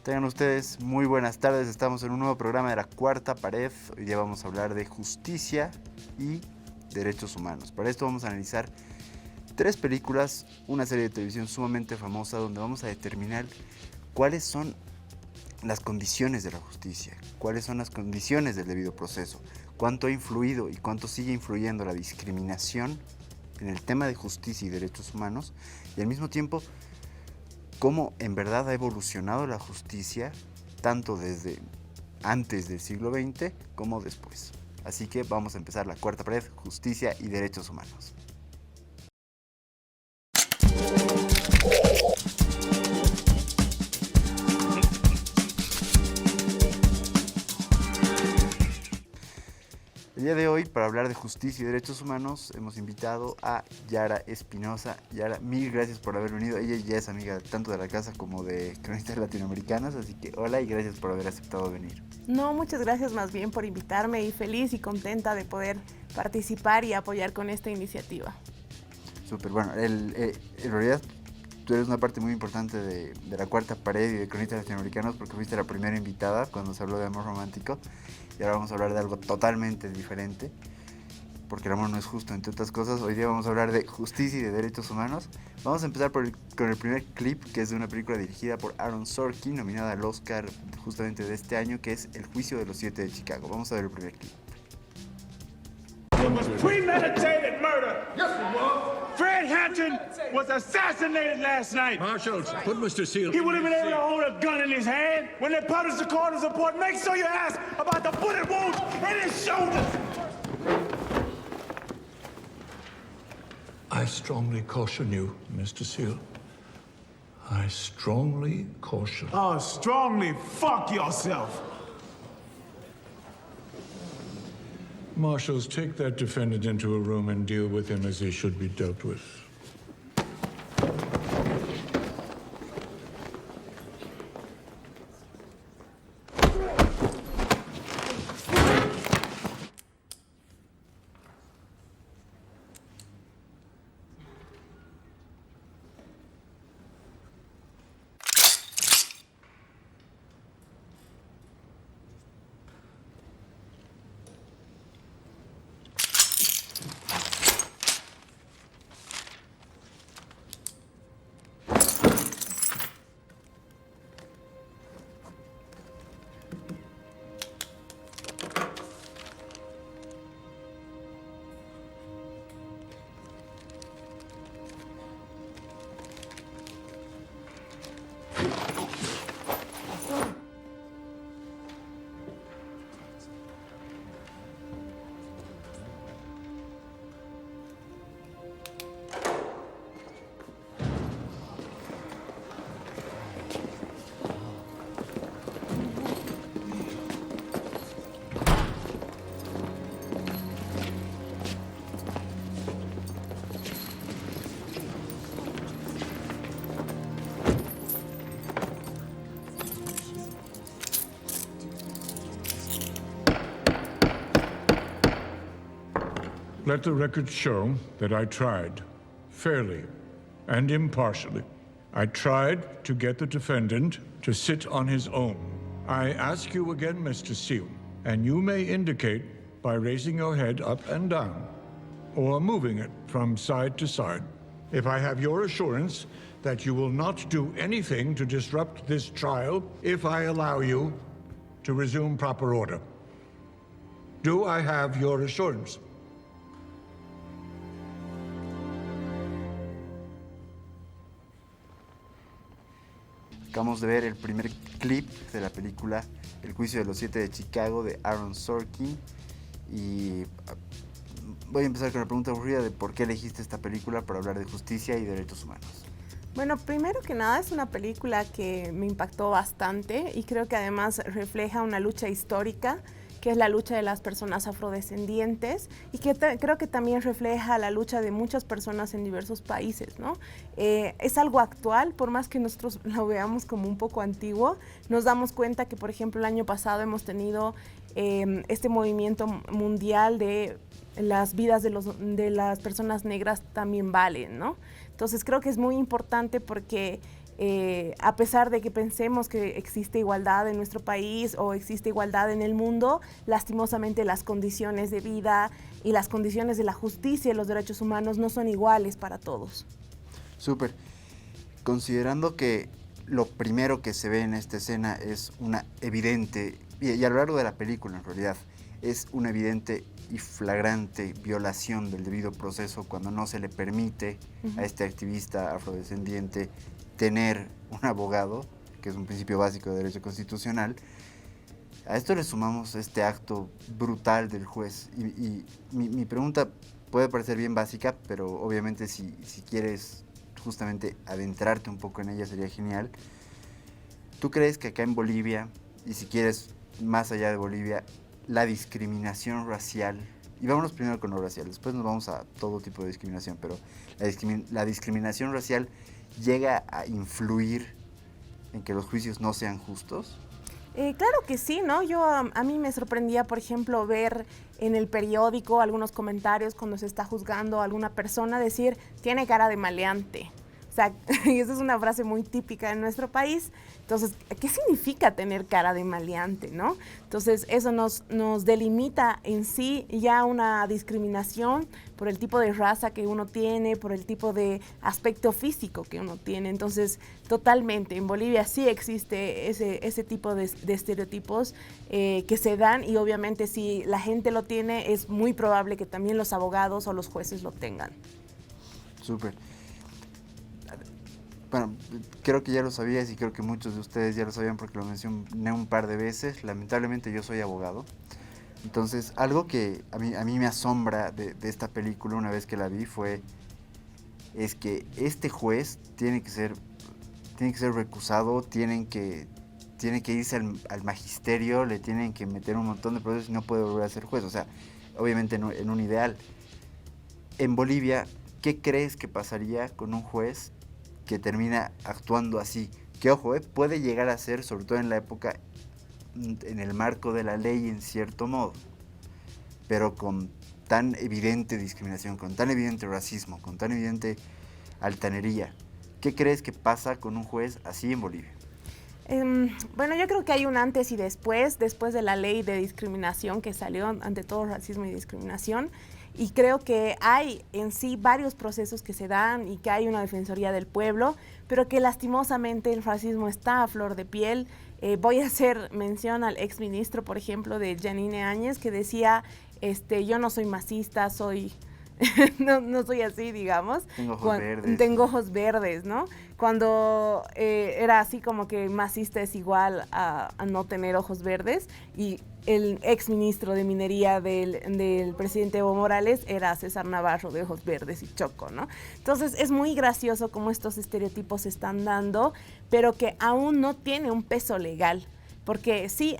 Tengan ustedes muy buenas tardes, estamos en un nuevo programa de La Cuarta Pared. Hoy día vamos a hablar de justicia y derechos humanos. Para esto vamos a analizar 3 películas, una serie de televisión sumamente famosa donde vamos a determinar cuáles son las condiciones de la justicia, cuáles son las condiciones del debido proceso, cuánto ha influido y cuánto sigue influyendo la discriminación en el tema de justicia y derechos humanos, y al mismo tiempo cómo en verdad ha evolucionado la justicia tanto desde antes del siglo XX como después. Así que vamos a empezar La Cuarta Pared, justicia y derechos humanos. El día de hoy, para hablar de justicia y derechos humanos, hemos invitado a Yara Espinosa. Yara, mil gracias por haber venido. Ella ya es amiga tanto de la casa como de Cronistas Latinoamericanas, así que hola y gracias por haber aceptado venir. No, muchas gracias más bien por invitarme y feliz y contenta de poder participar y apoyar con esta iniciativa. Súper, bueno, en realidad tú eres una parte muy importante de La Cuarta Pared y de Cronistas Latinoamericanos porque fuiste la primera invitada cuando se habló de amor romántico. Y ahora vamos a hablar de algo totalmente diferente, porque el amor no es justo, entre otras cosas. Hoy día vamos a hablar de justicia y de derechos humanos. Vamos a empezar con el primer clip, que es de una película dirigida por Aaron Sorkin, nominada al Oscar justamente de este año, que es El Juicio de los 7 de Chicago. Vamos a ver el primer clip. It was premeditated murder. Yes, it was. Fred Hampton was assassinated last night. Marshals, put Mr. Seal. He would have been able to hold a gun in his hand. When they publish the coroner's report, make sure you ask about the bullet wounds in his shoulders. I strongly caution you, Mr. Seal. I strongly caution. Oh, strongly fuck yourself. Marshals, take that defendant into a room and deal with him as he should be dealt with. Let the record show that I tried, fairly and impartially. I tried to get the defendant to sit on his own. I ask you again, Mr. Seal, and you may indicate by raising your head up and down, or moving it from side to side, if I have your assurance that you will not do anything to disrupt this trial if I allow you to resume proper order. Do I have your assurance? Acabamos de ver el primer clip de la película El Juicio de los 7 de Chicago de Aaron Sorkin. Y voy a empezar con la pregunta aburrida de por qué elegiste esta película para hablar de justicia y derechos humanos. Bueno, primero que nada es una película que me impactó bastante y creo que además refleja una lucha histórica, que es la lucha de las personas afrodescendientes y que creo que también refleja la lucha de muchas personas en diversos países, ¿no? Es algo actual, por más que nosotros lo veamos como un poco antiguo, nos damos cuenta que, por ejemplo, el año pasado hemos tenido este movimiento mundial de las vidas de las personas negras también valen, ¿no? Entonces creo que es muy importante porque a pesar de que pensemos que existe igualdad en nuestro país o existe igualdad en el mundo, lastimosamente las condiciones de vida y las condiciones de la justicia y los derechos humanos no son iguales para todos. Súper. Considerando que lo primero que se ve en esta escena es una evidente, y a lo largo de la película en realidad, es una evidente y flagrante violación del debido proceso cuando no se le permite a este activista afrodescendiente tener un abogado, que es un principio básico de derecho constitucional. A esto le sumamos este acto brutal del juez. Y mi pregunta puede parecer bien básica, pero obviamente si quieres justamente adentrarte un poco en ella sería genial. ¿Tú crees que acá en Bolivia, y si quieres más allá de Bolivia, la discriminación racial, y vámonos primero con lo racial, después nos vamos a todo tipo de discriminación, pero la discriminación racial llega a influir en que los juicios no sean justos? Claro que sí, ¿no? A mí me sorprendía, por ejemplo, ver en el periódico algunos comentarios cuando se está juzgando a alguna persona decir, tiene cara de maleante. O sea, y esa es una frase muy típica en nuestro país. Entonces, ¿qué significa tener cara de maleante, no? Entonces, eso nos delimita en sí ya una discriminación por el tipo de raza que uno tiene, por el tipo de aspecto físico que uno tiene. Entonces, totalmente, en Bolivia sí existe ese tipo de estereotipos que se dan, y obviamente si la gente lo tiene, es muy probable que también los abogados o los jueces lo tengan. Súper. Bueno, creo que ya lo sabías y creo que muchos de ustedes ya lo sabían porque lo mencioné un par de veces. Lamentablemente yo soy abogado. Entonces, algo que a mí me asombra de esta película una vez que la vi es que este juez tiene que ser recusado, tiene que irse al magisterio, le tienen que meter un montón de procesos y no puede volver a ser juez. O sea, obviamente en un ideal. En Bolivia, ¿qué crees que pasaría con un juez que termina actuando así? Que ojo, puede llegar a ser, sobre todo en la época, en el marco de la ley en cierto modo, pero con tan evidente discriminación, con tan evidente racismo, con tan evidente altanería. ¿Qué crees que pasa con un juez así en Bolivia? Bueno, yo creo que hay un antes y después de la ley de discriminación que salió, ante todo racismo y discriminación. Y creo que hay en sí varios procesos que se dan y que hay una defensoría del pueblo, pero que lastimosamente el racismo está a flor de piel. Voy a hacer mención al exministro, por ejemplo, de Yanine Áñez, que decía, yo no soy masista, no soy así, digamos. Tengo ojos verdes. Tengo ojos verdes, ¿no? Cuando era así como que masista es igual a no tener ojos verdes, y el exministro de Minería del presidente Evo Morales era César Navarro, de ojos verdes y choco, ¿no? Entonces es muy gracioso cómo estos estereotipos se están dando, pero que aún no tiene un peso legal, porque sí,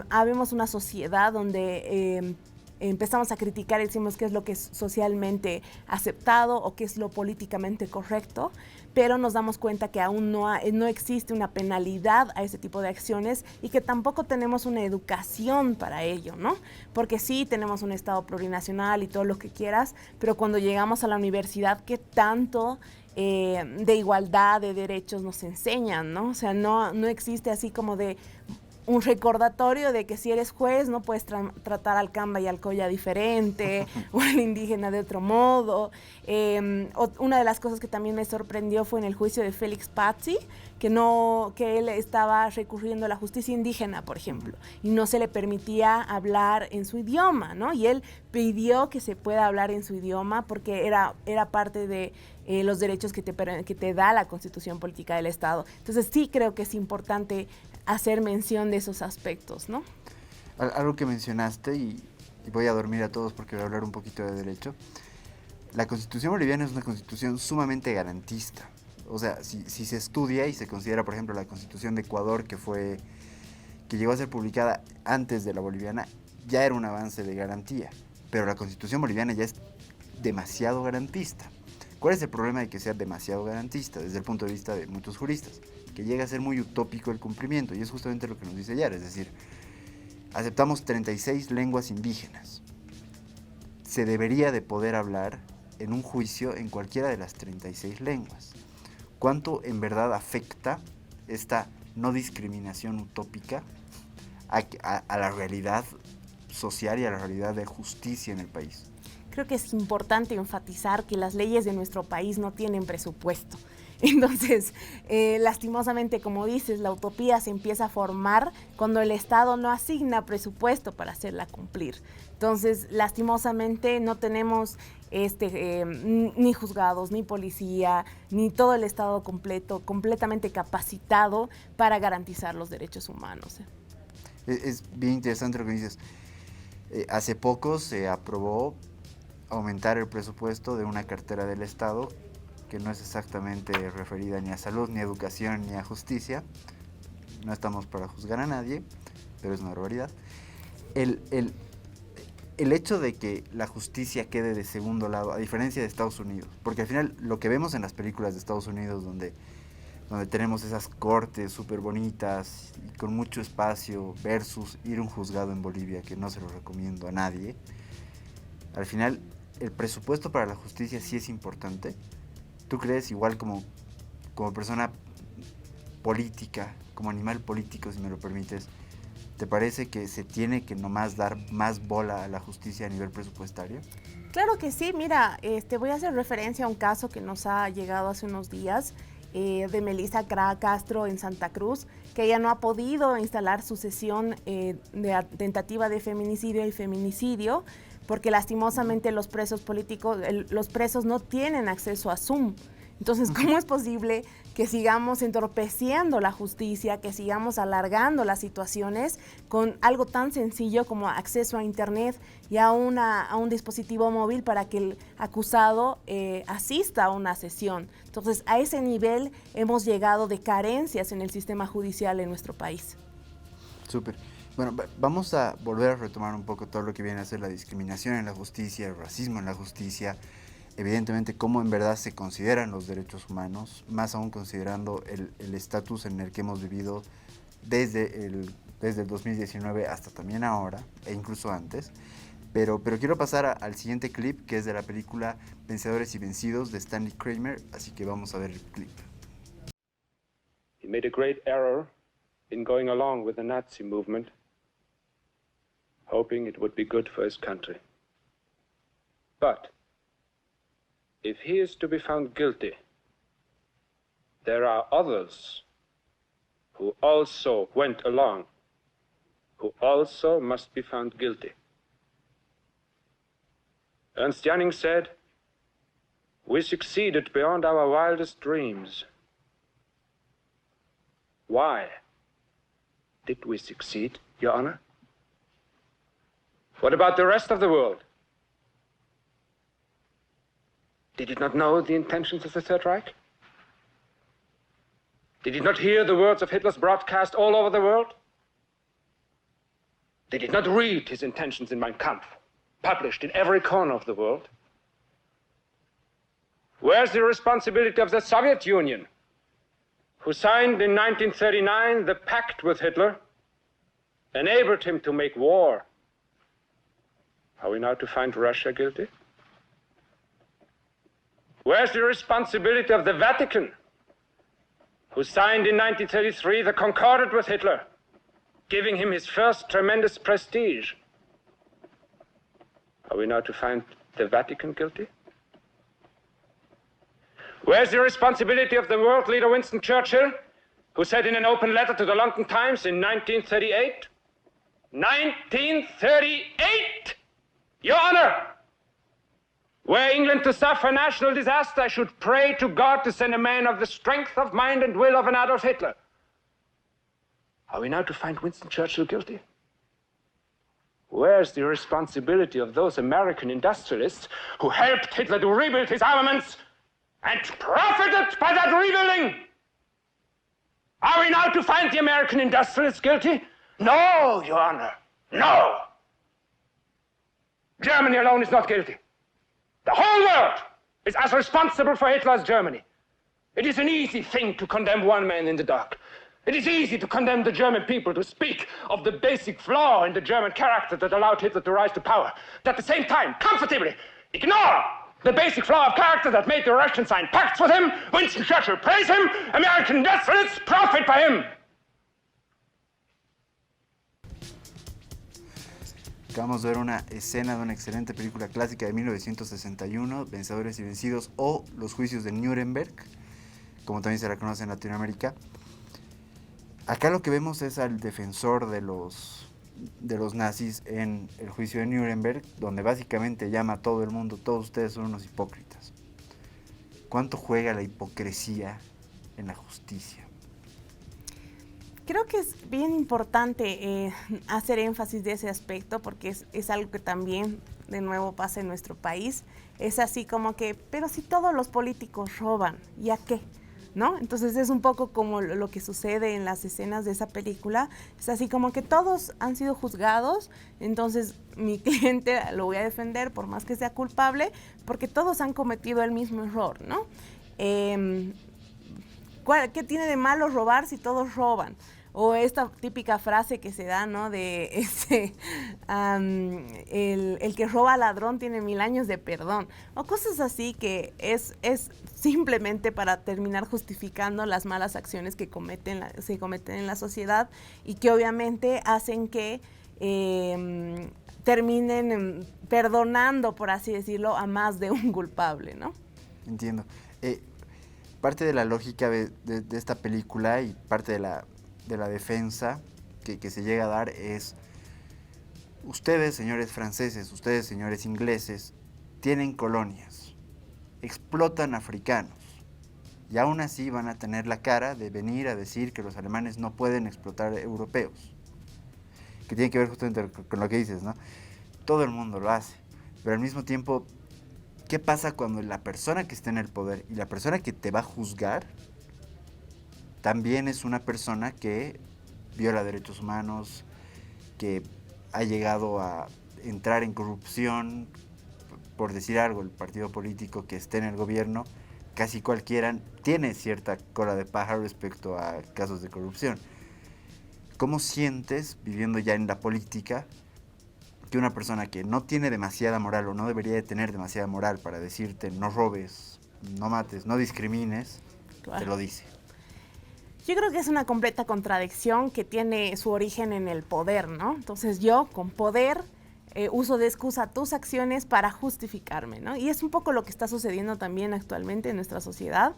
habemos una sociedad donde empezamos a criticar y decimos qué es lo que es socialmente aceptado o qué es lo políticamente correcto, pero nos damos cuenta que aún no existe una penalidad a ese tipo de acciones y que tampoco tenemos una educación para ello, ¿no? Porque sí tenemos un Estado plurinacional y todo lo que quieras, pero cuando llegamos a la universidad, ¿qué tanto de igualdad de derechos nos enseñan, ¿no? O sea, no existe así como de un recordatorio de que si eres juez no puedes tratar al camba y al colla diferente o al indígena de otro modo. Una de las cosas que también me sorprendió fue en el juicio de Félix Pazzi, que él estaba recurriendo a la justicia indígena, por ejemplo, y no se le permitía hablar en su idioma, ¿no? Y él pidió que se pueda hablar en su idioma porque era parte de los derechos que te da la Constitución Política del Estado. Entonces sí creo que es importante hacer mención de esos aspectos, ¿no? Algo que mencionaste, y voy a dormir a todos porque voy a hablar un poquito de derecho. La Constitución boliviana es una constitución sumamente garantista. O sea, si se estudia y se considera, por ejemplo, la Constitución de Ecuador, que llegó a ser publicada antes de la boliviana, ya era un avance de garantía. Pero la Constitución boliviana ya es demasiado garantista. ¿Cuál es el problema de que sea demasiado garantista desde el punto de vista de muchos juristas? Que llega a ser muy utópico el cumplimiento, y es justamente lo que nos dice Yara, es decir, aceptamos 36 lenguas indígenas. Se debería de poder hablar en un juicio en cualquiera de las 36 lenguas. ¿cuánto en verdad afecta esta no discriminación utópica a la realidad social y a la realidad de justicia en el país? Creo que es importante enfatizar que las leyes de nuestro país no tienen presupuesto. Entonces, lastimosamente, como dices, la utopía se empieza a formar cuando el Estado no asigna presupuesto para hacerla cumplir. Entonces, lastimosamente, no tenemos ni juzgados, ni policía, ni todo el Estado completamente capacitado para garantizar los derechos humanos. Es bien interesante lo que dices. Hace poco se aprobó aumentar el presupuesto de una cartera del Estado que no es exactamente referida ni a salud, ni a educación, ni a justicia. No estamos para juzgar a nadie, pero es una barbaridad. El hecho de que la justicia quede de segundo lado, a diferencia de Estados Unidos, porque al final lo que vemos en las películas de Estados Unidos, donde tenemos esas cortes súper bonitas y con mucho espacio, versus ir a un juzgado en Bolivia, que no se lo recomiendo a nadie, al final el presupuesto para la justicia sí es importante. ¿Tú crees, igual como persona política, como animal político, si me lo permites, te parece que se tiene que nomás dar más bola a la justicia a nivel presupuestario? Claro que sí, mira, voy a hacer referencia a un caso que nos ha llegado hace unos días de Melissa Castro en Santa Cruz, que ella no ha podido instalar su sesión de tentativa de feminicidio y feminicidio, porque lastimosamente los presos políticos, los presos no tienen acceso a Zoom. Entonces, ¿cómo es posible que sigamos entorpeciendo la justicia, que sigamos alargando las situaciones con algo tan sencillo como acceso a Internet y a un dispositivo móvil para que el acusado asista a una sesión? Entonces, a ese nivel hemos llegado de carencias en el sistema judicial en nuestro país. Súper. Bueno, vamos a volver a retomar un poco todo lo que viene a ser la discriminación en la justicia, el racismo en la justicia, evidentemente cómo en verdad se consideran los derechos humanos, más aún considerando el estatus en el que hemos vivido desde el 2019 hasta también ahora, e incluso antes. Pero quiero pasar al siguiente clip, que es de la película Vencedores y Vencidos de Stanley Kramer, así que vamos a ver el clip. He made a great error in going along with the Nazi movement, hoping it would be good for his country. But if he is to be found guilty, there are others who also went along, who also must be found guilty. Ernst Jannings said, "We succeeded beyond our wildest dreams." Why did we succeed, Your Honor? What about the rest of the world? Did it not know the intentions of the Third Reich? Did it not hear the words of Hitler's broadcast all over the world? Did it not read his intentions in Mein Kampf, published in every corner of the world? Where's the responsibility of the Soviet Union, who signed in 1939 the pact with Hitler, enabled him to make war? Are we now to find Russia guilty? Where's the responsibility of the Vatican, who signed in 1933 the Concordat with Hitler, giving him his first tremendous prestige? Are we now to find the Vatican guilty? Where's the responsibility of the world leader Winston Churchill, who said in an open letter to the London Times in 1938, 1938, Your Honor, were England to suffer national disaster, I should pray to God to send a man of the strength of mind and will of an Adolf Hitler. Are we now to find Winston Churchill guilty? Where's the responsibility of those American industrialists who helped Hitler to rebuild his armaments and profited by that rebuilding? Are we now to find the American industrialists guilty? No, Your Honor, no. Germany alone is not guilty. The whole world is as responsible for Hitler as Germany. It is an easy thing to condemn one man in the dark. It is easy to condemn the German people, to speak of the basic flaw in the German character that allowed Hitler to rise to power. But at the same time, comfortably ignore The basic flaw of character that made the Russians sign pacts with him, Winston Churchill praise him, American despots profit by him. Acabamos de ver una escena de una excelente película clásica de 1961, Vencedores y Vencidos, o Los Juicios de Nuremberg, como también se la conoce en Latinoamérica. Acá lo que vemos es al defensor de los nazis en el juicio de Nuremberg, donde básicamente llama a todo el mundo, todos ustedes son unos hipócritas. ¿Cuánto juega la hipocresía en la justicia? Creo que es bien importante hacer énfasis de ese aspecto porque es algo que también de nuevo pasa en nuestro país. Es así como que, pero si todos los políticos roban, ¿ya qué? ¿No? Entonces es un poco como lo que sucede en las escenas de esa película. Es así como que todos han sido juzgados, entonces mi cliente lo voy a defender por más que sea culpable, porque todos han cometido el mismo error, ¿no? ¿Qué tiene de malo robar si todos roban? O esta típica frase que se da, ¿no? De el que roba ladrón tiene 1000 años de perdón. O cosas así que es simplemente para terminar justificando las malas acciones que se cometen en la sociedad y que obviamente hacen que terminen perdonando, por así decirlo, a más de un culpable, ¿no? Entiendo. Parte de la lógica de esta película y parte de la defensa que se llega a dar es: ustedes, señores franceses, ustedes, señores ingleses, tienen colonias, explotan africanos, y aún así van a tener la cara de venir a decir que los alemanes no pueden explotar europeos. Que tiene que ver justamente con lo que dices, ¿no? Todo el mundo lo hace, pero al mismo tiempo, ¿qué pasa cuando la persona que está en el poder y la persona que te va a juzgar también es una persona que viola derechos humanos, que ha llegado a entrar en corrupción? Por decir algo, el partido político que esté en el gobierno, casi cualquiera tiene cierta cola de pájaro respecto a casos de corrupción. ¿Cómo sientes, viviendo ya en la política, que una persona que no tiene demasiada moral o no debería de tener demasiada moral para decirte no robes, no mates, no discrimines, te lo dice? Yo creo que es una completa contradicción que tiene su origen en el poder, ¿no? Entonces yo, con poder, uso de excusa tus acciones para justificarme, ¿no? Y es un poco lo que está sucediendo también actualmente en nuestra sociedad,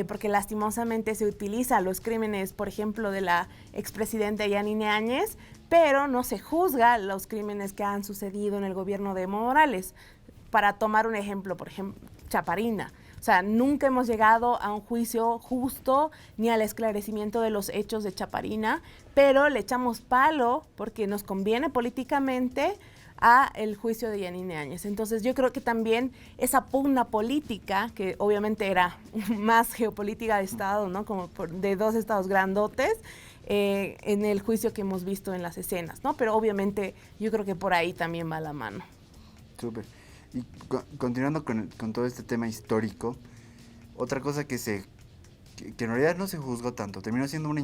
porque lastimosamente se utiliza los crímenes, por ejemplo, de la expresidenta Yanine Áñez, pero no se juzga los crímenes que han sucedido en el gobierno de Evo Morales. Para tomar un ejemplo, por ejemplo, Chaparina. O sea, nunca hemos llegado a un juicio justo ni al esclarecimiento de los hechos de Chaparina, pero le echamos palo porque nos conviene políticamente a el juicio de Yanine Áñez. Entonces yo creo que también esa pugna política, que obviamente era más geopolítica de Estado, ¿no? Como de dos estados grandotes, en el juicio que hemos visto en las escenas, ¿no? Pero obviamente yo creo que por ahí también va la mano. Súper. Y continuando con todo este tema histórico, otra cosa que en realidad no se juzgó tanto, terminó siendo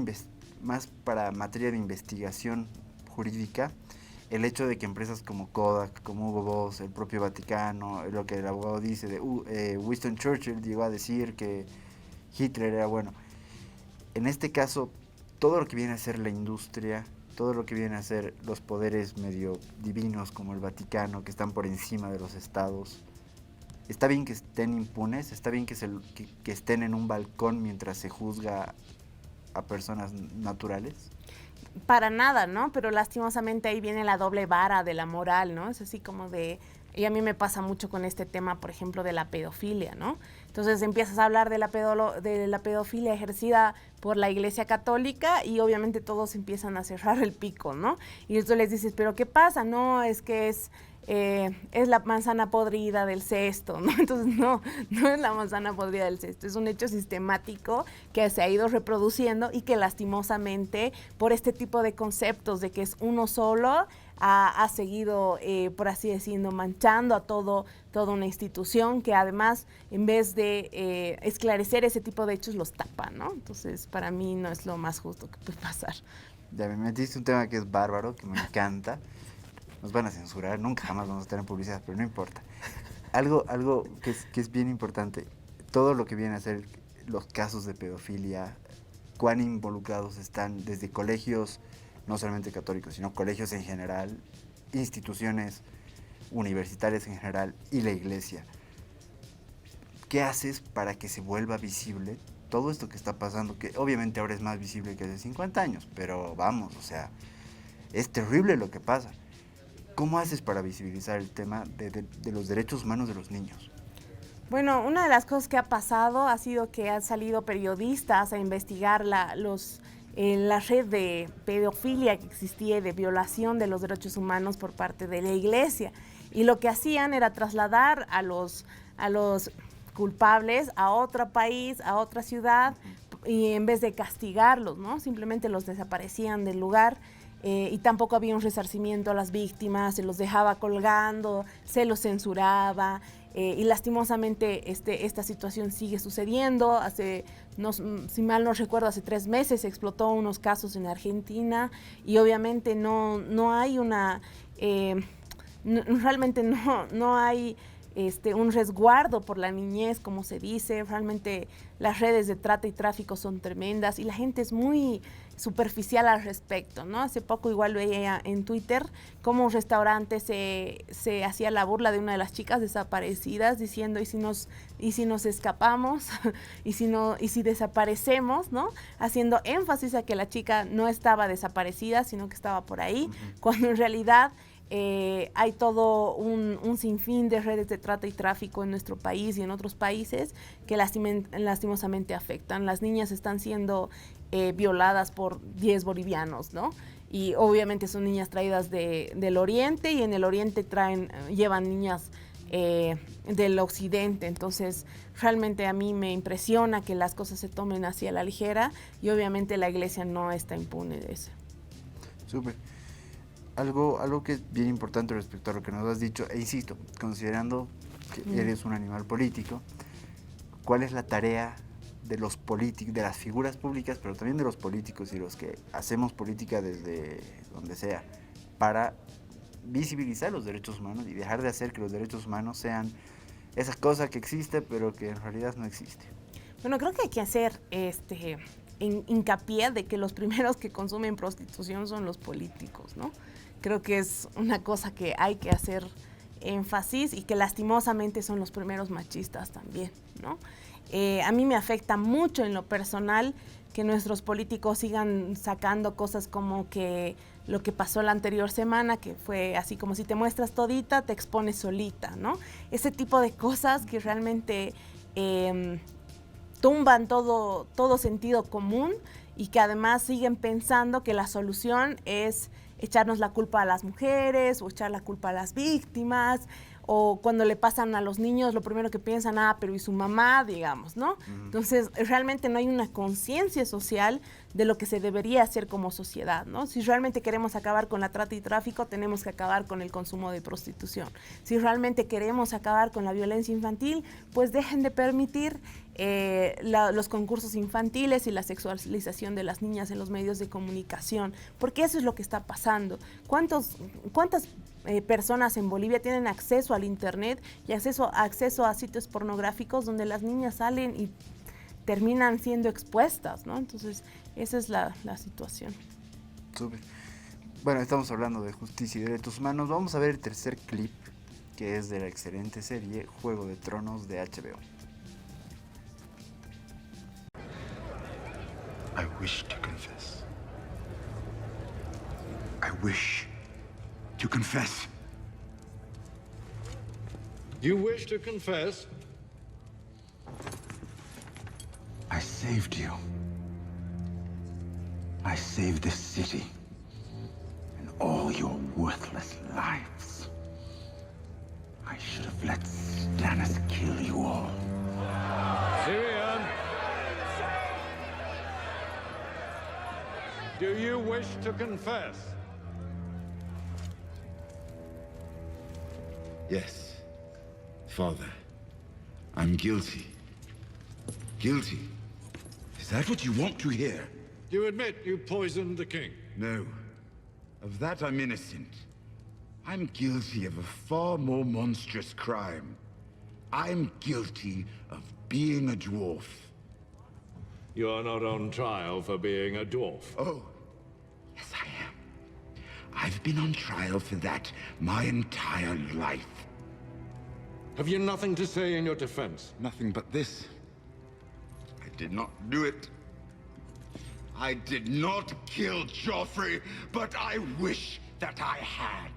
más para materia de investigación jurídica, el hecho de que empresas como Kodak, como Hugo Boss, el propio Vaticano, lo que el abogado dice de Winston Churchill llegó a decir que Hitler era bueno. En este caso, todo lo que viene a ser la industria, todo lo que viene a ser los poderes medio divinos como el Vaticano, que están por encima de los estados, ¿está bien que estén impunes? ¿Está bien que estén en un balcón mientras se juzga a personas naturales? Para nada, ¿no? Pero lastimosamente ahí viene la doble vara de la moral, ¿no? Es así como de... Y a mí me pasa mucho con este tema, por ejemplo, de la pedofilia, ¿no? Entonces empiezas a hablar de la pedofilia ejercida por la Iglesia Católica y obviamente todos empiezan a cerrar el pico, ¿no? Y tú les dices, ¿pero qué pasa? No, es que es la manzana podrida del cesto, ¿no? Entonces no es la manzana podrida del cesto, es un hecho sistemático que se ha ido reproduciendo y que lastimosamente por este tipo de conceptos de que es uno solo, ha seguido, por así decirlo, manchando a toda una institución que además, en vez de esclarecer ese tipo de hechos, los tapa, ¿no? Entonces, para mí no es lo más justo que puede pasar. Ya me metiste un tema que es bárbaro, que me encanta. Nos van a censurar, nunca jamás vamos a tener publicidad, pero no importa. Algo que es bien importante, todo lo que viene a ser los casos de pedofilia, cuán involucrados están desde colegios, no solamente católicos, sino colegios en general, instituciones universitarias en general y la iglesia. ¿Qué haces para que se vuelva visible todo esto que está pasando? Que obviamente ahora es más visible que hace 50 años, pero vamos, o sea, es terrible lo que pasa. ¿Cómo haces para visibilizar el tema de los derechos humanos de los niños? Bueno, una de las cosas que ha pasado ha sido que han salido periodistas a investigar la red de pedofilia que existía y de violación de los derechos humanos por parte de la iglesia. Y lo que hacían era trasladar a los culpables a otro país, a otra ciudad, y en vez de castigarlos, ¿no? Simplemente los desaparecían del lugar. Y tampoco había un resarcimiento a las víctimas, se los dejaba colgando, se los censuraba, y lastimosamente esta situación sigue sucediendo. Si mal no recuerdo, hace 3 meses explotó unos casos en Argentina y obviamente no hay realmente no hay un resguardo por la niñez, como se dice. Realmente las redes de trata y tráfico son tremendas y la gente es muy superficial al respecto, ¿no? Hace poco igual veía en Twitter cómo un restaurante se hacía la burla de una de las chicas desaparecidas diciendo, ¿y si nos escapamos? ¿Y si desaparecemos? ¿No? Haciendo énfasis a que la chica no estaba desaparecida, sino que estaba por ahí, cuando en realidad hay todo un sinfín de redes de trata y tráfico en nuestro país y en otros países que lastimosamente afectan. Las niñas están siendo violadas por 10 bolivianos, ¿no? Y obviamente son niñas traídas del oriente, y en el oriente llevan niñas del occidente. Entonces realmente a mí me impresiona que las cosas se tomen hacia la ligera, y obviamente la iglesia no está impune de eso. Súper. Algo que es bien importante respecto a lo que nos has dicho, e insisto, considerando que eres un animal político, ¿cuál es la tarea de los políticos, de las figuras públicas, pero también de los políticos y los que hacemos política desde donde sea, para visibilizar los derechos humanos y dejar de hacer que los derechos humanos sean esa cosa que existe, pero que en realidad no existe? Bueno, creo que hay que hacer hincapié de que los primeros que consumen prostitución son los políticos, ¿no? Creo que es una cosa que hay que hacer énfasis, y que lastimosamente son los primeros machistas también, ¿no? A mí me afecta mucho en lo personal que nuestros políticos sigan sacando cosas como que lo que pasó la anterior semana, que fue así como si te muestras todita, te expones solita, ¿no? Ese tipo de cosas que realmente tumban todo sentido común, y que además siguen pensando que la solución es echarnos la culpa a las mujeres o echar la culpa a las víctimas, o cuando le pasan a los niños lo primero que piensan, pero ¿y su mamá? Digamos, ¿no? Entonces realmente no hay una conciencia social de lo que se debería hacer como sociedad, ¿no? Si realmente queremos acabar con la trata y tráfico, tenemos que acabar con el consumo de prostitución. Si realmente queremos acabar con la violencia infantil, pues dejen de permitir los concursos infantiles y la sexualización de las niñas en los medios de comunicación, porque eso es lo que está pasando. ¿Cuántas personas en Bolivia tienen acceso al internet y acceso a sitios pornográficos donde las niñas salen y terminan siendo expuestas, ¿no? Entonces esa es la situación. Súper. Bueno, estamos hablando de justicia y derechos humanos. Vamos a ver el tercer clip, que es de la excelente serie Juego de Tronos de HBO. I wish to confess. I wish to confess. You wish to confess? I saved you. I saved this city and all your worthless lives. I should have let Stannis kill you all. Tyrion! Do you wish to confess? Yes, Father. I'm guilty. Guilty? Is that what you want to hear? You admit you poisoned the king? No. Of that I'm innocent. I'm guilty of a far more monstrous crime. I'm guilty of being a dwarf. You're not on trial for being a dwarf. Oh, yes I am. I've been on trial for that my entire life. Have you nothing to say in your defense? Nothing but this. I did not do it. I did not kill Joffrey, but I wish that I had.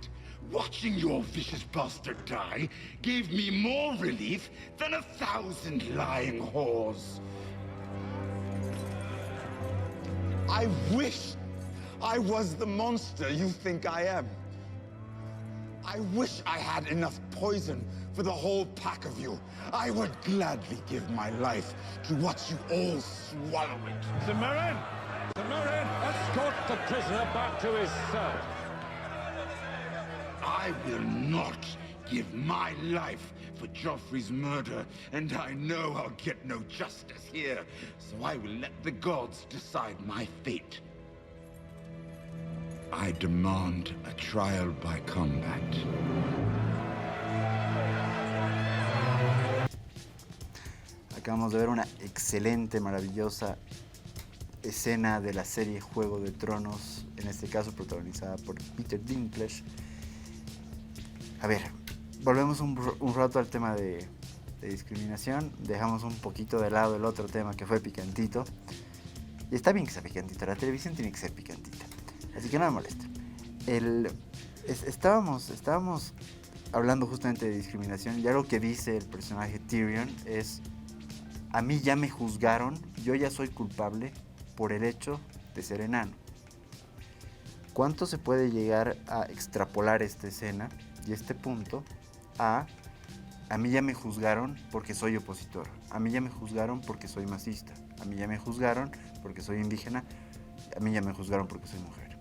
Watching your vicious bastard die gave me more relief than 1,000 lying whores. I wish I was the monster you think I am. I wish I had enough poison for the whole pack of you. I would gladly give my life to watch you all swallow it. Samarin! Samarin, escort the prisoner back to his cell. I will not give my life for Joffrey's murder, and I know I'll get no justice here, so I will let the gods decide my fate. I demand a trial by combat. Acabamos de ver una excelente, maravillosa escena de la serie Juego de Tronos, en este caso protagonizada por Peter Dinklage. A ver, volvemos un rato al tema de discriminación, dejamos un poquito de lado el otro tema que fue picantito. Y está bien que sea picantito, la televisión tiene que ser picantita, así que no me molesta. Estábamos hablando justamente de discriminación y algo que dice el personaje Tyrion es: a mí ya me juzgaron, yo ya soy culpable por el hecho de ser enano. ¿Cuánto se puede llegar a extrapolar esta escena y este punto a mí ya me juzgaron porque soy opositor, a mí ya me juzgaron porque soy masista, a mí ya me juzgaron porque soy indígena, a mí ya me juzgaron porque soy mujer?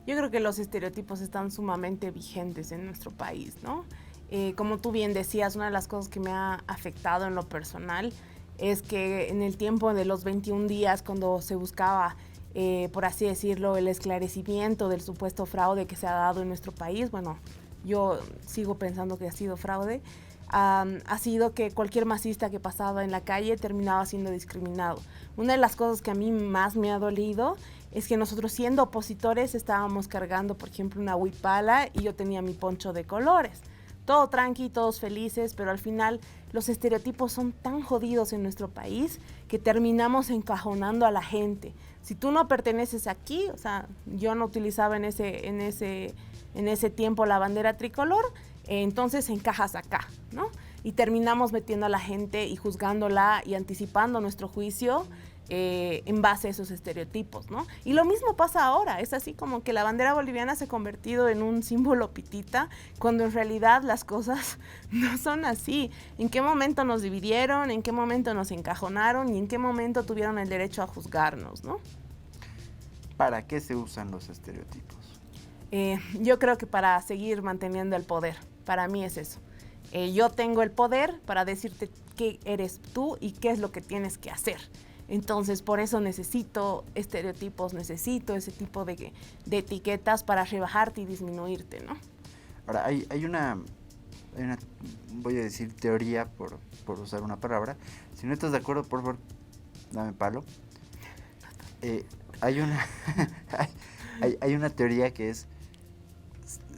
Yo creo que los estereotipos están sumamente vigentes en nuestro país, ¿no? Como tú bien decías, una de las cosas que me ha afectado en lo personal es que en el tiempo de los 21 días, cuando se buscaba, por así decirlo, el esclarecimiento del supuesto fraude que se ha dado en nuestro país, bueno, yo sigo pensando que ha sido fraude, ha sido que cualquier masista que pasaba en la calle terminaba siendo discriminado. Una de las cosas que a mí más me ha dolido es que nosotros, siendo opositores, estábamos cargando, por ejemplo, una huipala y yo tenía mi poncho de colores. Todo tranqui, todos felices, pero al final los estereotipos son tan jodidos en nuestro país que terminamos encajonando a la gente. Si tú no perteneces aquí, o sea, yo no utilizaba en ese tiempo la bandera tricolor, entonces encajas acá, ¿no? Y terminamos metiendo a la gente y juzgándola y anticipando nuestro juicio en base a esos estereotipos, ¿no? Y lo mismo pasa ahora, es así como que la bandera boliviana se ha convertido en un símbolo pitita, cuando en realidad las cosas no son así. ¿En qué momento nos dividieron? ¿En qué momento nos encajonaron? ¿Y en qué momento tuvieron el derecho a juzgarnos, ¿no? ¿Para qué se usan los estereotipos? Yo creo que para seguir manteniendo el poder. Para mí es eso. Yo tengo el poder para decirte qué eres tú y qué es lo que tienes que hacer. Entonces, por eso necesito estereotipos, necesito ese tipo de etiquetas para rebajarte y disminuirte, ¿no? Ahora, hay una, voy a decir teoría, por usar una palabra. Si no estás de acuerdo, por favor, dame palo. Hay una teoría que es: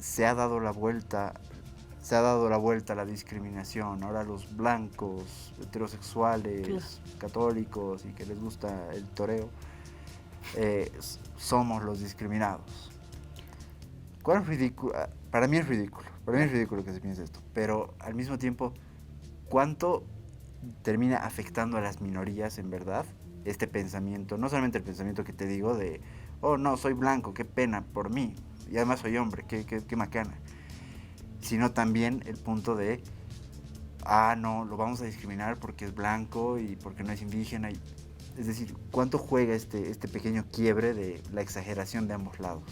se ha dado la vuelta a la discriminación. Ahora los blancos, heterosexuales, claro, católicos y que les gusta el toreo, somos los discriminados. ¿Cuál es ridículo? Para mí es ridículo que se piense esto, pero al mismo tiempo, ¿cuánto termina afectando a las minorías en verdad este pensamiento? No solamente el pensamiento que te digo de, oh no, soy blanco, qué pena por mí, y además soy hombre, qué macana, sino también el punto de, no, lo vamos a discriminar porque es blanco y porque no es indígena. Es decir, ¿cuánto juega este pequeño quiebre de la exageración de ambos lados?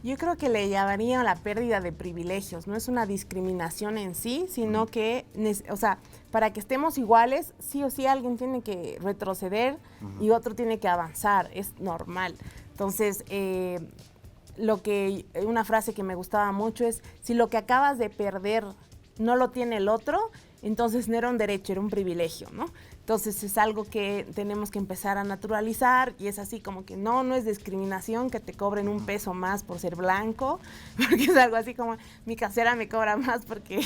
Yo creo que le llamaría la pérdida de privilegios. No es una discriminación en sí, sino que, o sea, para que estemos iguales, sí o sí alguien tiene que retroceder y otro tiene que avanzar. Es normal. Entonces, una frase que me gustaba mucho es: si lo que acabas de perder no lo tiene el otro, entonces no era un derecho, era un privilegio, ¿no? Entonces es algo que tenemos que empezar a naturalizar y es así como que no es discriminación que te cobren un peso más por ser blanco, porque es algo así como mi casera me cobra más porque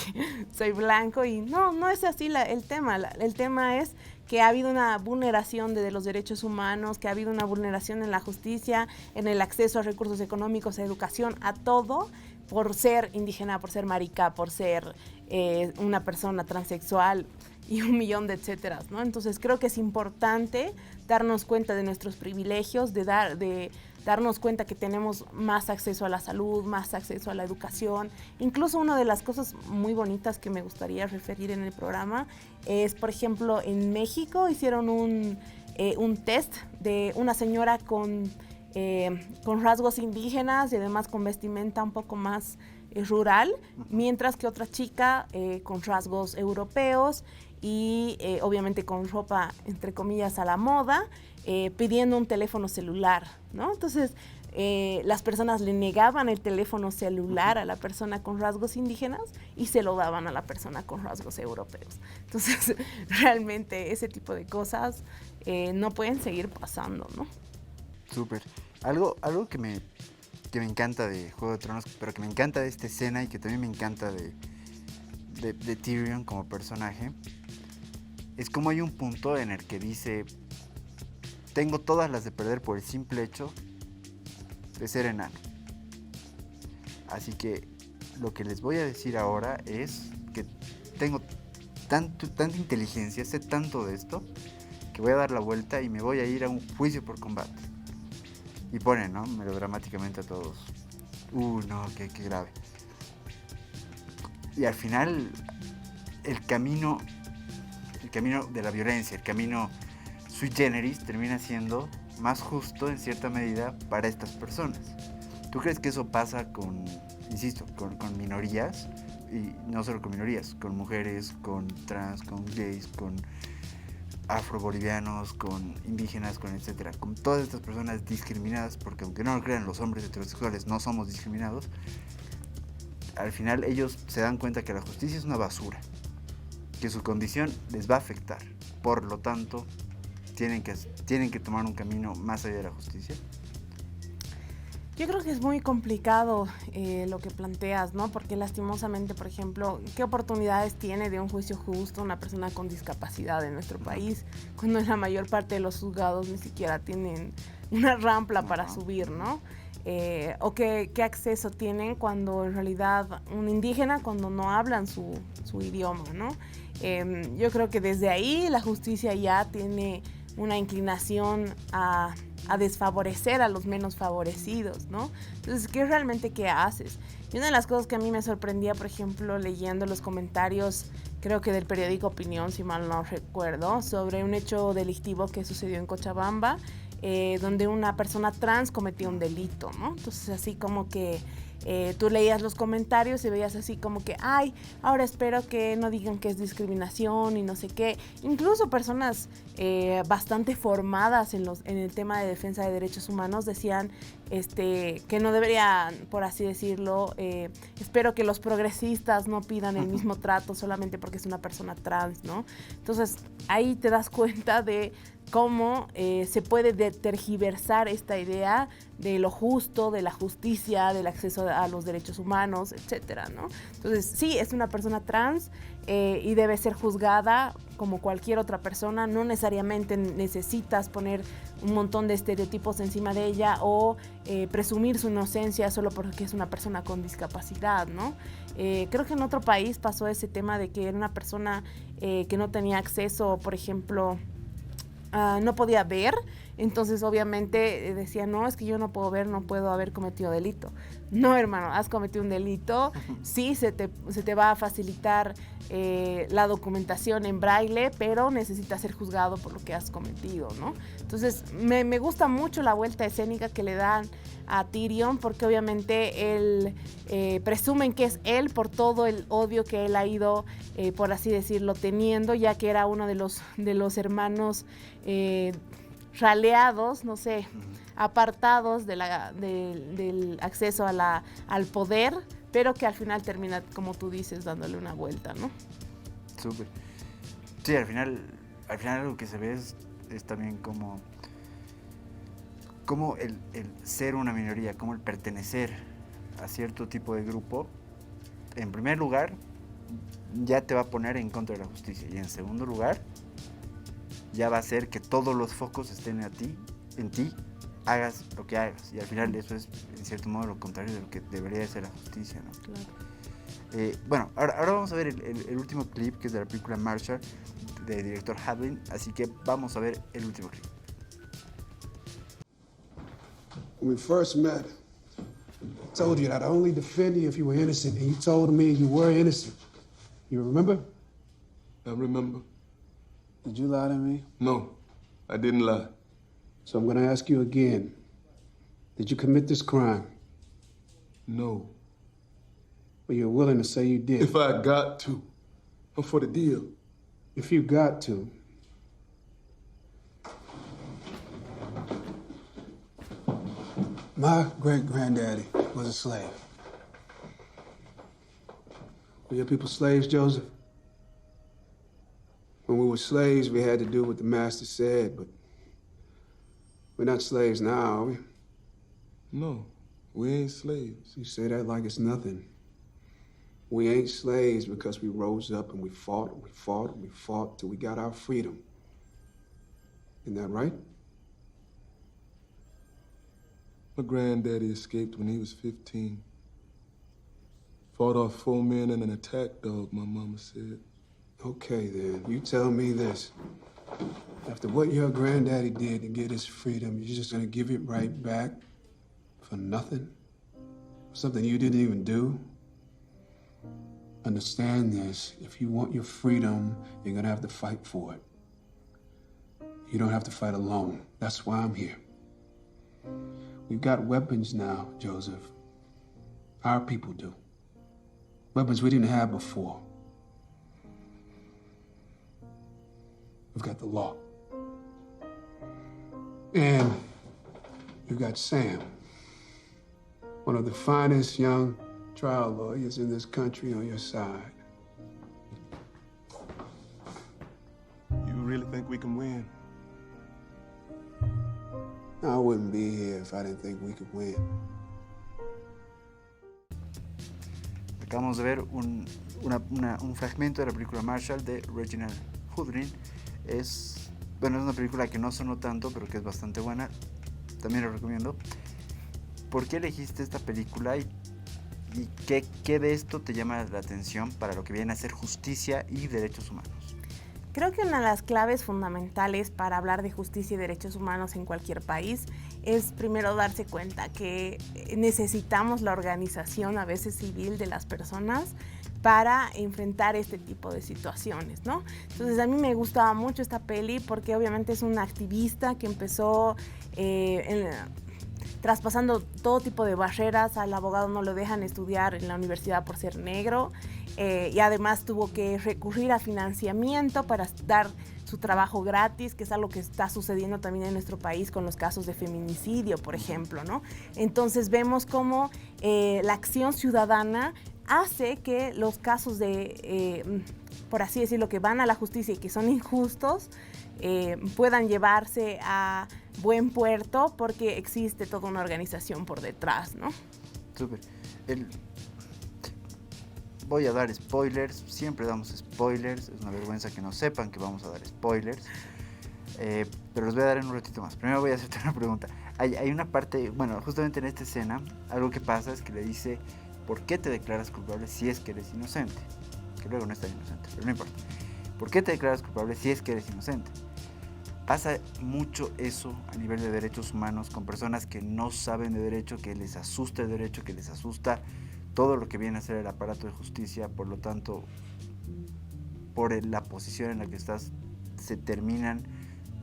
soy blanco y no es así el tema. El tema es que ha habido una vulneración de los derechos humanos, que ha habido una vulneración en la justicia, en el acceso a recursos económicos, a educación, a todo, por ser indígena, por ser marica, por ser una persona transexual y un millón de etcéteras, ¿no? Entonces creo que es importante darnos cuenta de nuestros privilegios, de darnos cuenta que tenemos más acceso a la salud, más acceso a la educación. Incluso una de las cosas muy bonitas que me gustaría referir en el programa es, por ejemplo, en México hicieron un test de una señora con rasgos indígenas y además con vestimenta un poco más rural, mientras que otra chica con rasgos europeos y obviamente con ropa, entre comillas, a la moda, pidiendo un teléfono celular, ¿no? Entonces, las personas le negaban el teléfono celular a la persona con rasgos indígenas y se lo daban a la persona con rasgos europeos. Entonces, realmente ese tipo de cosas no pueden seguir pasando, ¿no? Súper. Algo que me encanta de Juego de Tronos, pero que me encanta de esta escena y que también me encanta de Tyrion como personaje, es como hay un punto en el que dice: tengo todas las de perder por el simple hecho de ser enano. Así que lo que les voy a decir ahora es que tengo tanta inteligencia, sé tanto de esto, que voy a dar la vuelta y me voy a ir a un juicio por combate. Y ponen, ¿no?, melodramáticamente a todos. No, qué grave. Y al final, el camino de la violencia, el camino sui generis, termina siendo más justo en cierta medida para estas personas. ¿Tú crees que eso pasa con minorías? Y no solo con minorías, con mujeres, con trans, con gays, con afrobolivianos, con indígenas, con etcétera, con todas estas personas discriminadas, porque aunque no lo crean, los hombres heterosexuales no somos discriminados. Al final ellos se dan cuenta que la justicia es una basura, que su condición les va a afectar, por lo tanto tienen que tomar un camino más allá de la justicia. Yo creo que es muy complicado lo que planteas, ¿no? Porque lastimosamente, por ejemplo, ¿qué oportunidades tiene de un juicio justo una persona con discapacidad en nuestro país? Cuando la mayor parte de los juzgados ni siquiera tienen una rampa para subir, ¿no? O qué acceso tienen cuando en realidad un indígena, cuando no hablan su idioma, ¿no? Yo creo que desde ahí la justicia ya tiene una inclinación a desfavorecer a los menos favorecidos, ¿no? Entonces, ¿qué haces? Y una de las cosas que a mí me sorprendía, por ejemplo, leyendo los comentarios, creo que del periódico Opinión, si mal no recuerdo, sobre un hecho delictivo que sucedió en Cochabamba, donde una persona trans cometió un delito, ¿no? Entonces, así como que tú leías los comentarios y veías así como que, ay, ahora espero que no digan que es discriminación y no sé qué. Incluso personas bastante formadas en el tema de defensa de derechos humanos decían que no deberían, por así decirlo, espero que los progresistas no pidan el mismo trato solamente porque es una persona trans, ¿no? Entonces, ahí te das cuenta de cómo se puede tergiversar esta idea de lo justo, de la justicia, del acceso a los derechos humanos, etcétera, ¿no? Entonces, sí, es una persona trans y debe ser juzgada como cualquier otra persona. No necesariamente necesitas poner un montón de estereotipos encima de ella o presumir su inocencia solo porque es una persona con discapacidad, ¿no? Creo que en otro país pasó ese tema de que era una persona que no tenía acceso, por ejemplo, no podía ver, entonces obviamente decía, no, es que yo no puedo ver, no puedo haber cometido delito. No, hermano, has cometido un delito, sí, se te va a facilitar la documentación en braille, pero necesitas ser juzgado por lo que has cometido, ¿no? Entonces, me gusta mucho la vuelta escénica que le dan a Tyrion, porque obviamente él presumen que es él por todo el odio que él ha ido, por así decirlo, teniendo, ya que era uno de los hermanos raleados, no sé, apartados del acceso al poder, pero que al final termina, como tú dices, dándole una vuelta, ¿no? Súper. Sí, al final lo que se ve es también como el ser una minoría, como el pertenecer a cierto tipo de grupo, en primer lugar, ya te va a poner en contra de la justicia. Y en segundo lugar, ya va a hacer que todos los focos estén en ti, hagas lo que hagas. Y al final eso es, en cierto modo, lo contrario de lo que debería de ser la justicia, ¿no? Claro. Bueno, ahora vamos a ver el último clip, que es de la película Marshall, de director Hadlin. Así que vamos a ver el último clip. When we first met, I told you that I'd only defend you if you were innocent, and you told me you were innocent. You remember? I remember. Did you lie to me? No, I didn't lie. So I'm gonna ask you again. Did you commit this crime? No. But you're willing to say you did. If I got to, I'm for the deal. If you got to. My great-granddaddy was a slave. Were your people slaves, Joseph? When we were slaves, we had to do what the master said, but we're not slaves now, are we? No, we ain't slaves. You say that like it's nothing. We ain't slaves because we rose up and we fought and we fought and we fought till we got our freedom. Isn't that right? My granddaddy escaped when he was 15. Fought off 4 men and an attack dog, my mama said. Okay, then. You tell me this. After what your granddaddy did to get his freedom, you're just gonna give it right back for nothing? Something you didn't even do? Understand this. If you want your freedom, you're gonna have to fight for it. You don't have to fight alone. That's why I'm here. We've got weapons now, Joseph. Our people do. Weapons we didn't have before. We've got the law. And you've got Sam, one of the finest young trial lawyers in this country, on your side. You really think we can win? I wouldn't be here if I didn't think we could win. Acabamos de ver un fragmento de la película Marshall de Reginald Hudlin. Es una película que no sonó tanto, pero que es bastante buena. También la recomiendo. ¿Por qué elegiste esta película y qué de esto te llama la atención para lo que viene a ser justicia y derechos humanos? Creo que una de las claves fundamentales para hablar de justicia y derechos humanos en cualquier país es primero darse cuenta que necesitamos la organización, a veces civil, de las personas para enfrentar este tipo de situaciones, ¿no? Entonces a mí me gustaba mucho esta peli porque obviamente es una activista que empezó traspasando todo tipo de barreras. Al abogado no lo dejan estudiar en la universidad por ser negro. Y además tuvo que recurrir a financiamiento para dar su trabajo gratis, que es algo que está sucediendo también en nuestro país con los casos de feminicidio, por ejemplo, ¿no? Entonces vemos cómo la acción ciudadana hace que los casos por así decirlo, que van a la justicia y que son injustos, puedan llevarse a buen puerto porque existe toda una organización por detrás, ¿no? Súper. Voy a dar spoilers, siempre damos spoilers, es una vergüenza que no sepan que vamos a dar spoilers, pero los voy a dar en un ratito más. Primero voy a hacerte una pregunta. Hay una parte, justamente en esta escena, algo que pasa es que le dice, ¿por qué te declaras culpable si es que eres inocente? Que luego no está inocente, pero no importa. ¿Por qué te declaras culpable si es que eres inocente? Pasa mucho eso a nivel de derechos humanos con personas que no saben de derecho, que les asusta el derecho, que les asusta todo lo que viene a ser el aparato de justicia. Por lo tanto, por la posición en la que estás, se terminan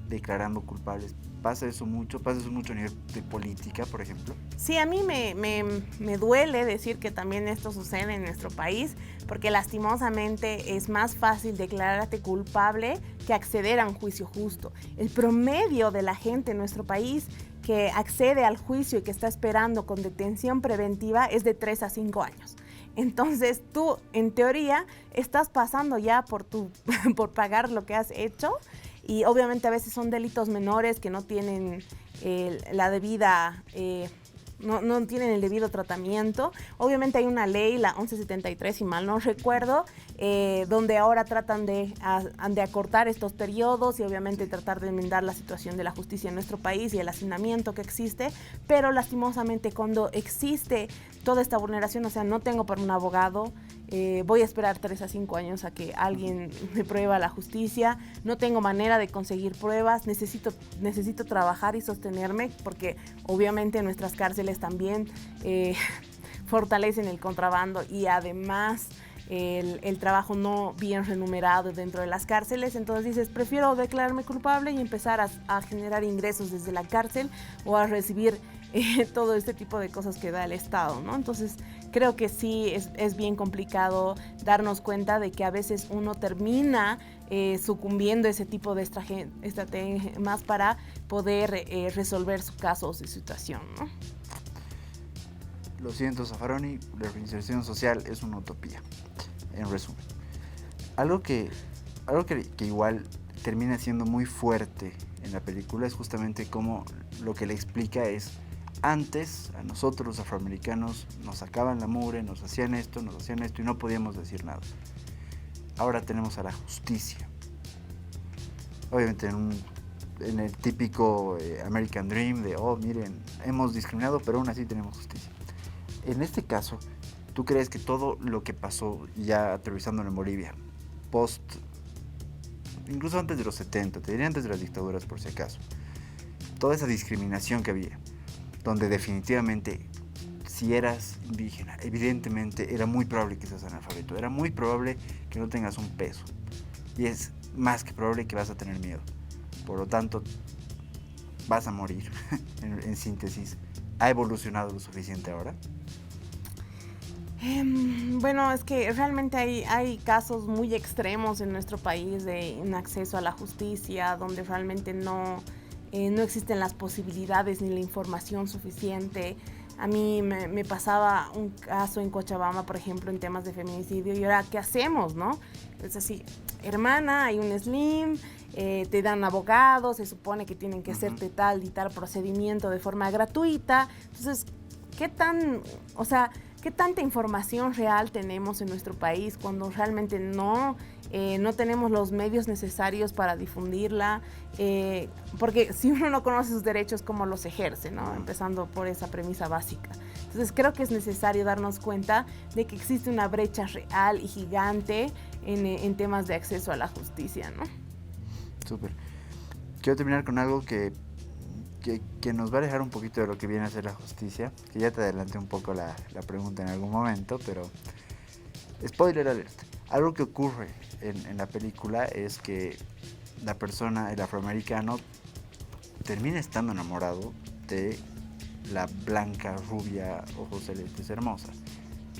declarando culpables. ¿Pasa eso mucho a nivel de política, por ejemplo? Sí, a mí me duele decir que también esto sucede en nuestro país, porque lastimosamente es más fácil declararte culpable que acceder a un juicio justo. El promedio de la gente en nuestro país que accede al juicio y que está esperando con detención preventiva es de 3 a 5 años. Entonces tú, en teoría, estás pasando ya por pagar lo que has hecho, y obviamente a veces son delitos menores que no tienen la debida... No tienen el debido tratamiento. Obviamente hay una ley, la 1173, si mal no recuerdo, donde ahora tratan de acortar estos periodos y obviamente tratar de enmendar la situación de la justicia en nuestro país y el hacinamiento que existe, pero lastimosamente cuando existe toda esta vulneración, o sea, no tengo para un abogado, voy a esperar 3 a 5 años a que alguien me prueba la justicia, no tengo manera de conseguir pruebas, necesito trabajar y sostenerme, porque obviamente nuestras cárceles también fortalecen el contrabando y además el trabajo no bien remunerado dentro de las cárceles. Entonces dices, prefiero declararme culpable y empezar a generar ingresos desde la cárcel o a recibir todo este tipo de cosas que da el Estado, ¿no? Entonces creo que sí es bien complicado darnos cuenta de que a veces uno termina sucumbiendo a ese tipo de estrategias más para poder resolver su caso o su situación, ¿no? Lo siento, Zaffaroni, la reinserción social es una utopía, en resumen. Algo que igual termina siendo muy fuerte en la película es justamente cómo lo que le explica es: antes a nosotros los afroamericanos nos sacaban la mugre, nos hacían esto y no podíamos decir nada. Ahora tenemos a la justicia. Obviamente en el típico American Dream de, oh, miren, hemos discriminado, pero aún así tenemos justicia. En este caso, ¿tú crees que todo lo que pasó ya aterrizándolo en Bolivia, incluso antes de los 70, te diría antes de las dictaduras por si acaso, toda esa discriminación que había, donde definitivamente si eras indígena, evidentemente era muy probable que seas analfabeto, era muy probable que no tengas un peso, y es más que probable que vas a tener miedo, por lo tanto vas a morir? En síntesis, ¿ha evolucionado lo suficiente ahora? Bueno, es que realmente hay casos muy extremos en nuestro país de un acceso a la justicia, donde realmente no existen las posibilidades ni la información suficiente. A mí me pasaba un caso en Cochabamba, por ejemplo, en temas de feminicidio, y ahora, ¿qué hacemos, no? Es así, hermana, hay un SLIM, te dan abogados, se supone que tienen que hacerte tal y tal procedimiento de forma gratuita. Entonces, ¿qué tanta información real tenemos en nuestro país cuando realmente no tenemos los medios necesarios para difundirla? Porque si uno no conoce sus derechos, ¿cómo los ejerce, no? Empezando por esa premisa básica. Entonces creo que es necesario darnos cuenta de que existe una brecha real y gigante en temas de acceso a la justicia, ¿no? Súper. Quiero terminar con algo que nos va a alejar un poquito de lo que viene a ser la justicia, que ya te adelanté un poco la pregunta en algún momento, pero spoiler alert. Algo que ocurre en la película es que la persona, el afroamericano, termina estando enamorado de la blanca, rubia, ojos celestes, hermosa,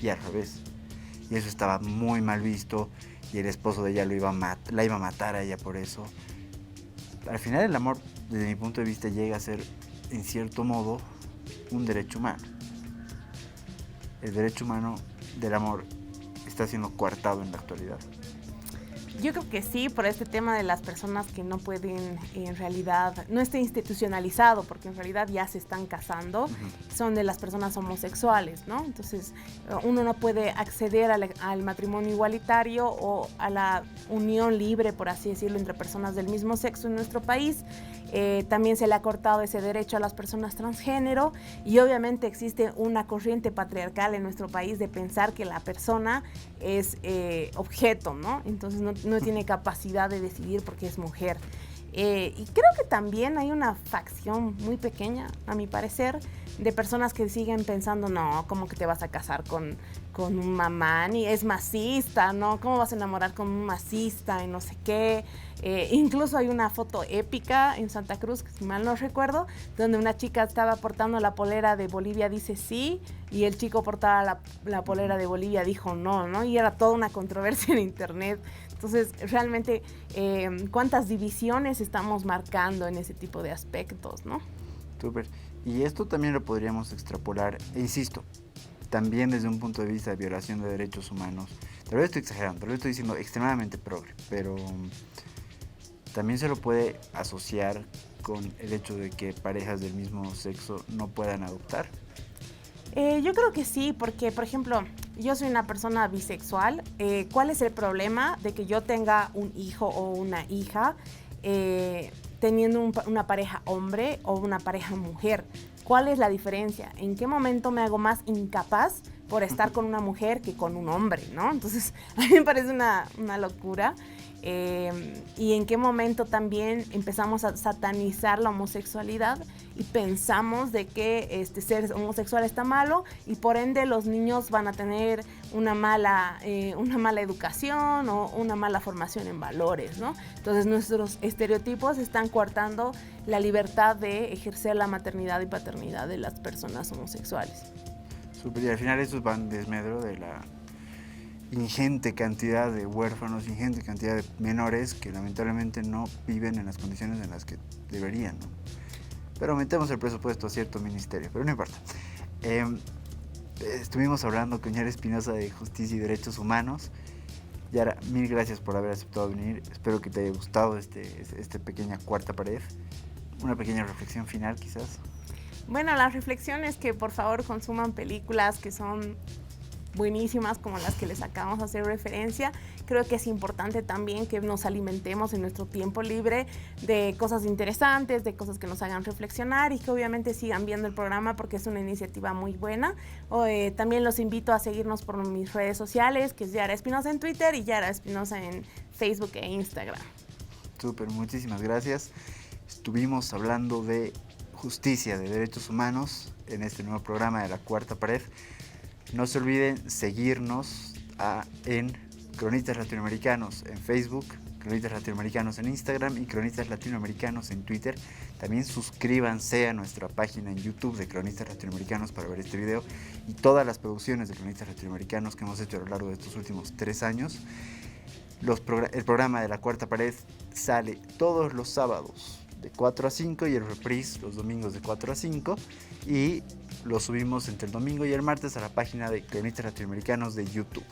y al revés. Y eso estaba muy mal visto, y el esposo de ella la iba a matar a ella por eso. Al final el amor, desde mi punto de vista, llega a ser, en cierto modo, un derecho humano. El derecho humano del amor está siendo coartado en la actualidad. Yo creo que sí, por este tema de las personas que no pueden, en realidad, no esté institucionalizado, porque en realidad ya se están casando, son de las personas homosexuales, ¿no? Entonces, uno no puede acceder al matrimonio igualitario o a la unión libre, por así decirlo, entre personas del mismo sexo en nuestro país. También se le ha cortado ese derecho a las personas transgénero, y obviamente existe una corriente patriarcal en nuestro país de pensar que la persona es objeto, ¿no? Entonces no tiene capacidad de decidir porque es mujer. Y creo que también hay una facción muy pequeña, a mi parecer, de personas que siguen pensando, no, ¿cómo que te vas a casar con un mamani? Es masista, ¿no? ¿Cómo vas a enamorar con un masista y no sé qué? Incluso hay una foto épica en Santa Cruz, que si mal no recuerdo, donde una chica estaba portando la polera de Bolivia dice sí, y el chico portaba la polera de Bolivia dijo no, ¿no? Y era toda una controversia en internet. Entonces, realmente, ¿cuántas divisiones estamos marcando en ese tipo de aspectos, no? Súper. Y esto también lo podríamos extrapolar, e insisto, también desde un punto de vista de violación de derechos humanos. Tal vez estoy exagerando, tal vez estoy diciendo extremadamente progre, pero también se lo puede asociar con el hecho de que parejas del mismo sexo no puedan adoptar. Yo creo que sí, porque, por ejemplo, yo soy una persona bisexual. ¿Cuál es el problema de que yo tenga un hijo o una hija teniendo una pareja hombre o una pareja mujer? ¿Cuál es la diferencia? ¿En qué momento me hago más incapaz por estar con una mujer que con un hombre, ¿no? Entonces, a mí me parece una locura. Y en qué momento también empezamos a satanizar la homosexualidad y pensamos de que ser homosexual está malo y por ende los niños van a tener una mala educación o una mala formación en valores, ¿no? Entonces nuestros estereotipos están coartando la libertad de ejercer la maternidad y paternidad de las personas homosexuales. Súper, y al final eso va en desmedro de la ingente cantidad de huérfanos, ingente cantidad de menores que lamentablemente no viven en las condiciones en las que deberían, ¿no? Pero aumentemos el presupuesto a cierto ministerio, pero no importa. Estuvimos hablando con Yara Espinosa de Justicia y Derechos Humanos. Yara, mil gracias por haber aceptado venir. Espero que te haya gustado esta pequeña cuarta pared. Una pequeña reflexión final, quizás. Bueno, la reflexión es que por favor consuman películas que son buenísimas como las que les acabamos de hacer referencia. Creo que es importante también que nos alimentemos en nuestro tiempo libre de cosas interesantes, de cosas que nos hagan reflexionar y que obviamente sigan viendo el programa porque es una iniciativa muy buena. También los invito a seguirnos por mis redes sociales, que es Yara Espinosa en Twitter y Yara Espinosa en Facebook e Instagram. Súper, muchísimas gracias. Estuvimos hablando de justicia, de derechos humanos en este nuevo programa de La Cuarta Pared. No se olviden seguirnos en Cronistas Latinoamericanos en Facebook, Cronistas Latinoamericanos en Instagram y Cronistas Latinoamericanos en Twitter. También suscríbanse a nuestra página en YouTube de Cronistas Latinoamericanos para ver este video y todas las producciones de Cronistas Latinoamericanos que hemos hecho a lo largo de estos últimos 3 años. El programa de La Cuarta Pared sale todos los sábados de 4 a 5 y el reprise los domingos de 4 a 5 y lo subimos entre el domingo y el martes a la página de Cronistas Latinoamericanos de YouTube.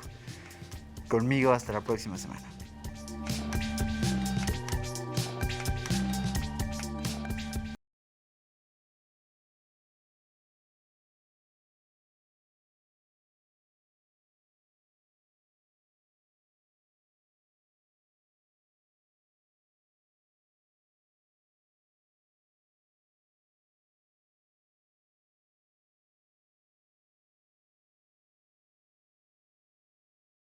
Conmigo hasta la próxima semana.